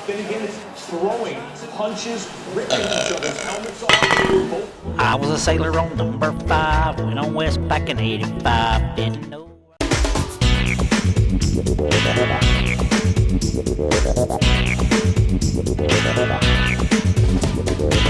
Finnegan is throwing punches, ripping each other's helmets off. I was a sailor on number 5, went on west back in 85, didn't know.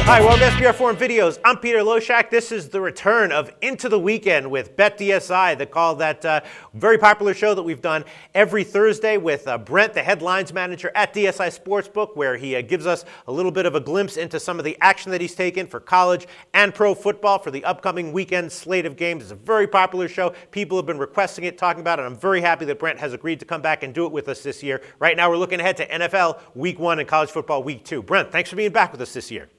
Hi, welcome to SBR Forum Videos. I'm Peter Loshak. This is the return of Into the Weekend with Bet DSI, that very popular show that we've done every Thursday with Brent, the headlines manager at DSI Sportsbook, where he gives us a little bit of a glimpse into some of the action that he's taken for college and pro football for the upcoming weekend slate of games. It's a very popular show. People have been requesting it, talking about it, and I'm very happy that Brent has agreed to come back and do it with us this year. Right now, we're looking ahead to NFL Week 1 and college football Week 2. Brent, thanks for being back with us this year.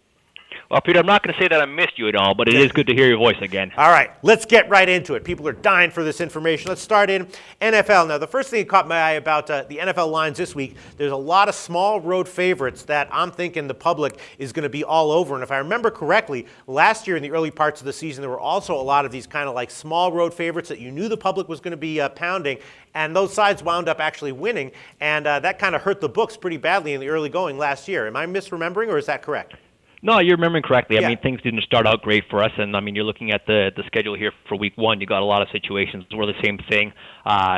Well, Peter, I'm not going to say that I missed you at all, but it is good to hear your voice again. All right, let's get right into it. People are dying for this information. Let's start in NFL. Now, the first thing that caught my eye about the NFL lines this week, there's a lot of small road favorites that I'm thinking the public is going to be all over. And if I remember correctly, last year in the early parts of the season, there were also a lot of these kind of like small road favorites that you knew the public was going to be pounding. And those sides wound up actually winning. And that kind of hurt the books pretty badly in the early going last year. Am I misremembering, or is that correct? No, you're remembering correctly. Yeah. I mean, things didn't start out great for us, and I mean, you're looking at the schedule here for Week 1. You got a lot of situations where the same thing.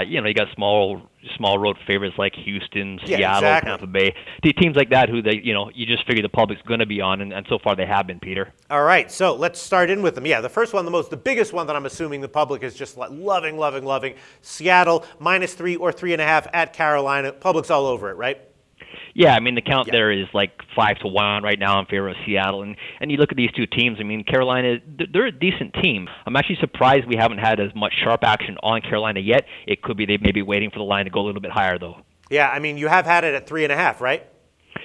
You got small road favorites like Houston, Seattle, exactly. Tampa Bay, teams like that who you just figure the public's going to be on, and so far they have been, Peter. All right, so let's start in with them. Yeah, the first one, the biggest one that I'm assuming the public is just loving. Seattle -3 or 3.5 at Carolina. Public's all over it, right? Yeah, I mean, the count there is like 5-1 right now in favor of Seattle. And you look at these two teams, I mean, Carolina, they're a decent team. I'm actually surprised we haven't had as much sharp action on Carolina yet. It could be they may be waiting for the line to go a little bit higher, though. Yeah, I mean, you have had it at 3.5, right?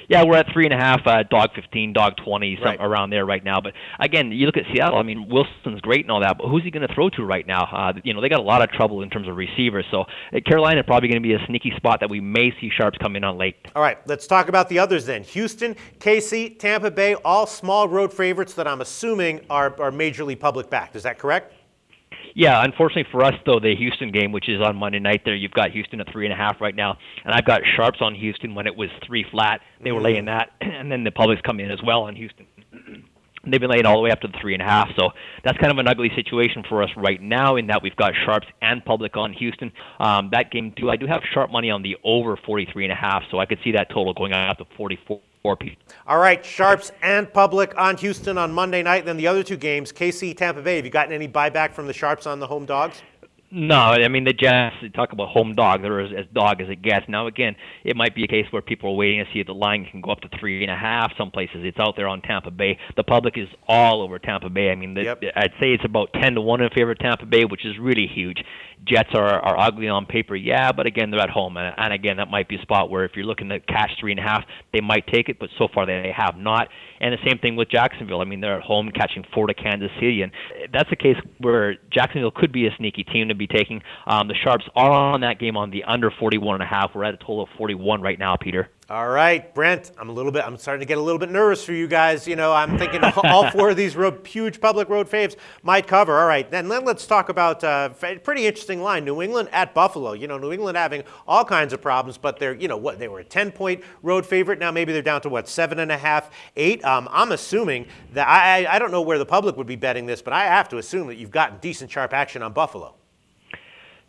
Yeah, we're at 3.5, dog 15, dog 20, right around there right now. But again, you look at Seattle. I mean, Wilson's great and all that, but who's he going to throw to right now? They got a lot of trouble in terms of receivers. So Carolina probably going to be a sneaky spot that we may see sharps come in on late. All right, let's talk about the others then. Houston, KC, Tampa Bay, all small road favorites that I'm assuming are majorly public backed. Is that correct? Yeah, unfortunately for us, though, the Houston game, which is on Monday night there, you've got Houston at 3.5 right now, and I've got sharps on Houston when it was 3 flat. They were laying that, and then the public's come in as well on Houston. They've been laying all the way up to the 3.5, so that's kind of an ugly situation for us right now in that we've got sharps and public on Houston. That game, too, I do have sharp money on the over 43.5, so I could see that total going up to 44. All right, sharps and public on Houston on Monday night. Then the other two games, KC, Tampa Bay. Have you gotten any buyback from the sharps on the home dogs? No, I mean, the Jets, they talk about home dog. They're as dog as it gets. Now, again, it might be a case where people are waiting to see if the line can go up to 3.5. Some places it's out there on Tampa Bay. The public is all over Tampa Bay. I mean, I'd say it's about 10-1 in favor of Tampa Bay, which is really huge. Jets are ugly on paper, yeah, but again, they're at home. And again, that might be a spot where if you're looking to catch 3.5, they might take it, but so far they have not. And the same thing with Jacksonville. I mean, they're at home catching 4 to Kansas City, and that's a case where Jacksonville could be a sneaky team to be taking. The sharps are on that game on the under 41.5. We're at a total of 41 right now, Peter. All right, Brent, I'm starting to get a little bit nervous for you guys. I'm thinking all 4 of these huge public road faves might cover. All right, then let's talk about a pretty interesting line. New England at Buffalo. New England having all kinds of problems, but they're, they were a 10-point road favorite. Now maybe they're down to 7.5, 8. I'm assuming that I don't know where the public would be betting this, but I have to assume that you've gotten decent sharp action on Buffalo.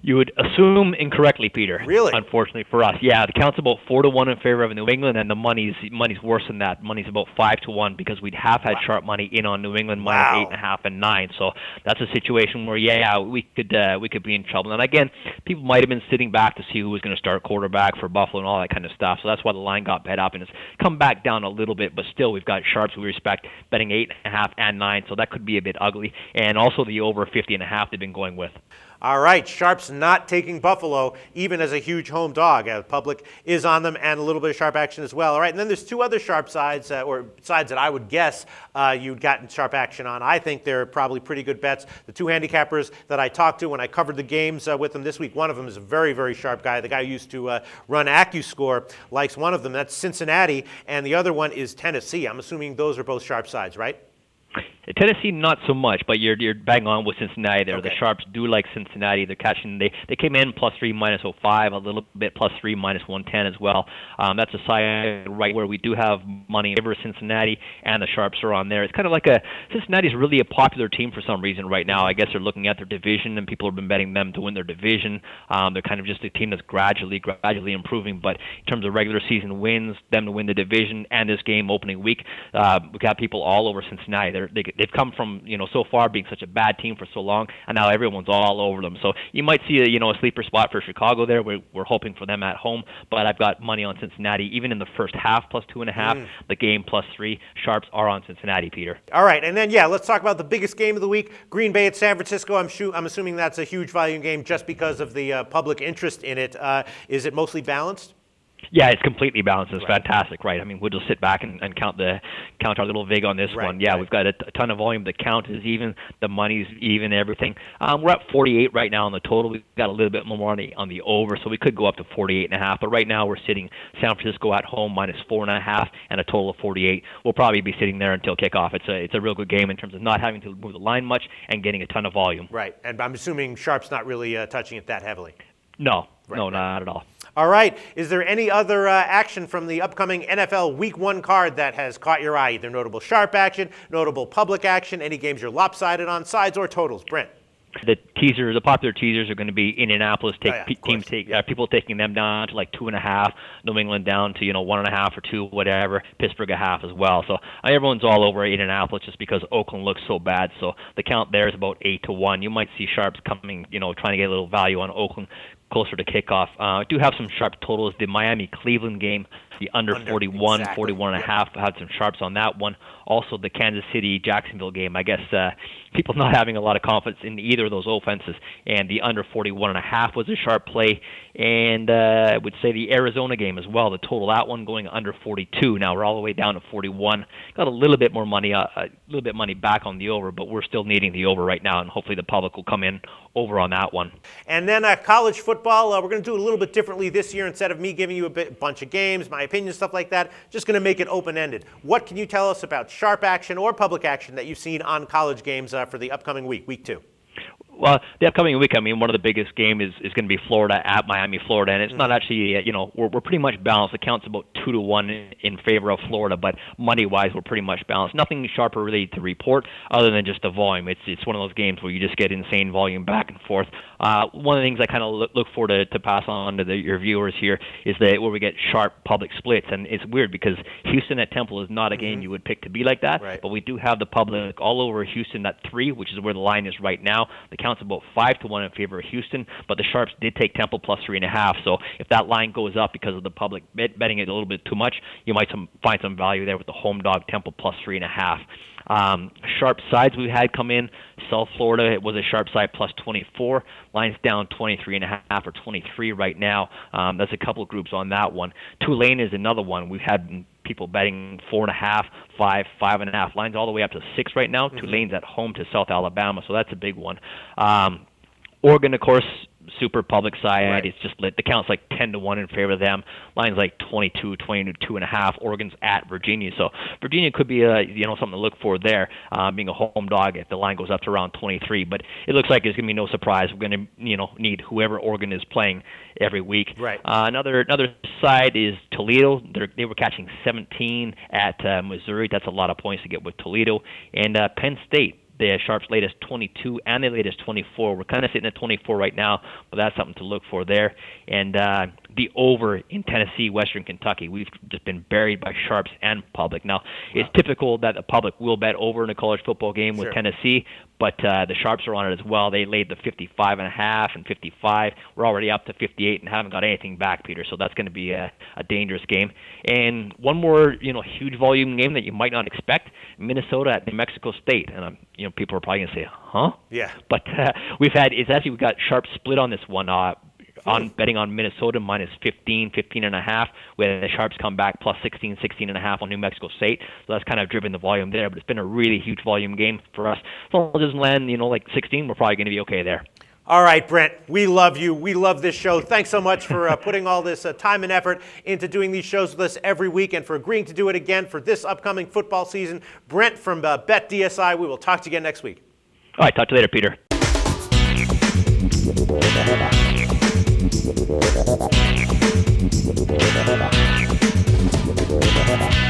You would assume incorrectly, Peter. Really? Unfortunately for us. Yeah, the count's about 4-1 in favor of New England, and the money's worse than that. Money's about 5-1 because we have had sharp money in on New England minus 8.5 and 9. So that's a situation where, we could be in trouble. And again, people might have been sitting back to see who was going to start quarterback for Buffalo and all that kind of stuff. So that's why the line got bet up, and it's come back down a little bit. But still, we've got sharps we respect betting 8.5 and 9. So that could be a bit ugly. And also the over 50.5 they've been going with. All right, sharps not taking Buffalo, even as a huge home dog. The public is on them, and a little bit of sharp action as well. All right, and then there's 2 other sharp sides, or sides that I would guess you'd gotten sharp action on. I think they're probably pretty good bets. The 2 handicappers that I talked to when I covered the games with them this week, one of them is a very, very sharp guy. The guy who used to run AccuScore likes one of them. That's Cincinnati, and the other one is Tennessee. I'm assuming those are both sharp sides, right? Tennessee, not so much, but you're bang on with Cincinnati there. Okay. The Sharps do like Cincinnati. They're catching. They came in +3 -05, a little bit +3 -110 as well. That's a side right where we do have money over Cincinnati, and the Sharps are on there. It's kind of like Cincinnati's really a popular team for some reason right now. I guess they're looking at their division, and people have been betting them to win their division. They're kind of just a team that's gradually improving. But in terms of regular season wins, them to win the division and this game opening week, we've got people all over Cincinnati. They've come from so far being such a bad team for so long, and now everyone's all over them. So you might see a sleeper spot for Chicago there. We're hoping for them at home, but I've got money on Cincinnati even in the first half +2.5. The game +3. Sharps are on Cincinnati, Peter. All right, and then let's talk about the biggest game of the week: Green Bay at San Francisco. I'm assuming that's a huge volume game just because of the public interest in it. Is it mostly balanced? Yeah, it's completely balanced. It's fantastic, right? I mean, we'll just sit back and count our little vig on this one. Yeah, we've got a ton of volume. The count is even, the money's even, everything. We're at 48 right now on the total. We've got a little bit more on the over, so we could go up to 48.5. But right now we're sitting San Francisco at home -4.5 and a total of 48. We'll probably be sitting there until kickoff. It's a real good game in terms of not having to move the line much and getting a ton of volume. Right, and I'm assuming Sharp's not really touching it that heavily. No, not at all. All right. Is there any other action from the upcoming NFL Week 1 card that has caught your eye? Either notable sharp action, notable public action, any games you're lopsided on, sides or totals? Brent. The popular teasers are going to be Indianapolis. People taking them down to like 2.5. New England down to 1.5 or 2, whatever. Pittsburgh a half as well. So everyone's all over Indianapolis just because Oakland looks so bad. So the count there is about 8-1. You might see sharps coming, trying to get a little value on Oakland closer to kickoff. I do have some sharp totals. The Miami-Cleveland game, the under 41, exactly. 41.5. I had some sharps on that one. Also, the Kansas City-Jacksonville game. I guess people not having a lot of confidence in either of those offenses. And the under 41.5 was a sharp play. And I would say the Arizona game as well. The total, that one going under 42. Now we're all the way down to 41. Got a little bit more money, back on the over, but we're still needing the over right now, and hopefully the public will come in over on that one. And then college football, we're going to do it a little bit differently this year. Instead of me giving you a bunch of games, my opinion, stuff like that, just going to make it open-ended. What can you tell us about sharp action or public action that you've seen on college games for the upcoming week, week 2? Well, the upcoming week, one of the biggest games is going to be Florida at Miami, Florida, and it's not actually, we're pretty much balanced. The count's about 2-1 in favor of Florida, but money-wise, we're pretty much balanced. Nothing sharper really to report other than just the volume. It's one of those games where you just get insane volume back and forth. One of the things I kind of look for to pass on to your viewers here is that where we get sharp public splits, and it's weird because Houston at Temple is not a game you would pick to be like that, but we do have the public all over Houston at 3, which is where the line is right now. The count's about 5-1 in favor of Houston, but the sharps did take Temple +3.5. So if that line goes up because of the public betting it a little bit too much, you might find some value there with the home dog Temple +3.5. Sharp sides we had come in. South Florida, it was a sharp side +24. Line's down 23.5 or 23 right now. That's a couple of groups on that one. Tulane is another one. We've had people betting 4.5, 5, 5.5. Line's all the way up to 6 right now. Tulane's at home to South Alabama, so that's a big one. Oregon, of course, super public side. It's just the count's like 10-1 in favor of them. Line's like 22.5. Oregon's at Virginia, so Virginia could be something to look for there, being a home dog if the line goes up to around 23. But it looks like it's gonna be no surprise. We're gonna need whoever Oregon is playing every week. Another side is Toledo. They were catching 17 at Missouri. That's a lot of points to get with Toledo. And Penn State. The Sharps' latest 22 and the latest 24. We're kind of sitting at 24 right now, but that's something to look for there. And the over in Tennessee, Western Kentucky. We've just been buried by Sharps and public. Now, it's typical that the public will bet over in a college football game with Tennessee, but the Sharps are on it as well. They laid the 55.5 and 55. We're already up to 58 and haven't got anything back, Peter, so that's going to be a dangerous game. And one more, huge volume game that you might not expect, Minnesota at New Mexico State. And people are probably going to say, huh? Yeah. But we've got Sharp split on this one. On betting on Minnesota -15, 15.5, where the Sharps come back +16, 16.5 on New Mexico State. So that's kind of driven the volume there. But it's been a really huge volume game for us. As long as it doesn't land, like 16, we're probably going to be okay there. All right, Brent, we love you. We love this show. Thanks so much for putting all this time and effort into doing these shows with us every week and for agreeing to do it again for this upcoming football season. Brent from Bet DSI, we will talk to you again next week. All right, talk to you later, Peter. Bye.